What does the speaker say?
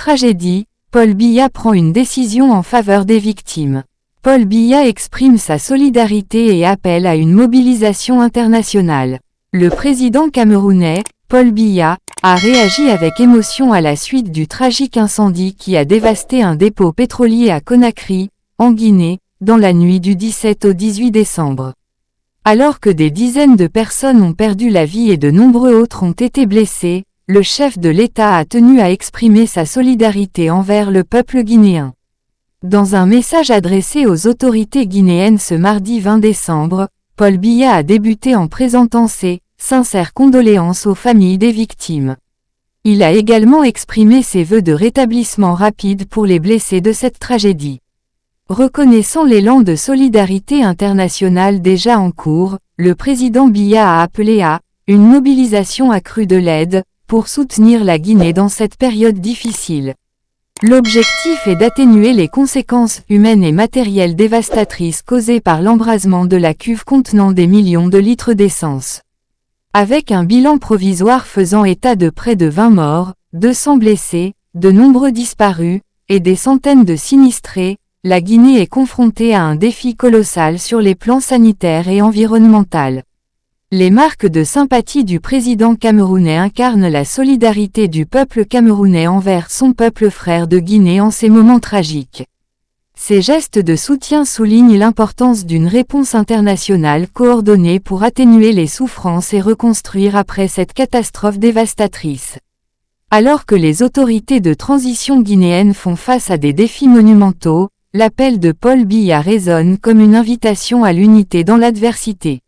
tragédie, Paul Biya prend une décision en faveur des victimes. Paul Biya exprime sa solidarité et appelle à une mobilisation internationale. Le président camerounais, Paul Biya, a réagi avec émotion à la suite du tragique incendie qui a dévasté un dépôt pétrolier à Conakry, en Guinée, dans la nuit du 17 au 18 décembre. Alors que des dizaines de personnes ont perdu la vie et de nombreux autres ont été blessés, le chef de l'État a tenu à exprimer sa solidarité envers le peuple guinéen. Dans un message adressé aux autorités guinéennes ce mardi 20 décembre, Paul Biya a débuté en présentant ses sincères condoléances aux familles des victimes. Il a également exprimé ses vœux de rétablissement rapide pour les blessés de cette tragédie. Reconnaissant l'élan de solidarité internationale déjà en cours, le président Biya a appelé à une mobilisation accrue de l'aide pour soutenir la Guinée dans cette période difficile. L'objectif est d'atténuer les conséquences humaines et matérielles dévastatrices causées par l'embrasement de la cuve contenant des millions de litres d'essence. Avec un bilan provisoire faisant état de près de 20 morts, 200 blessés, de nombreux disparus, et des centaines de sinistrés, la Guinée est confrontée à un défi colossal sur les plans sanitaires et environnemental. Les marques de sympathie du président camerounais incarnent la solidarité du peuple camerounais envers son peuple frère de Guinée en ces moments tragiques. Ces gestes de soutien soulignent l'importance d'une réponse internationale coordonnée pour atténuer les souffrances et reconstruire après cette catastrophe dévastatrice. Alors que les autorités de transition guinéennes font face à des défis monumentaux, l'appel de Paul Biya résonne comme une invitation à l'unité dans l'adversité.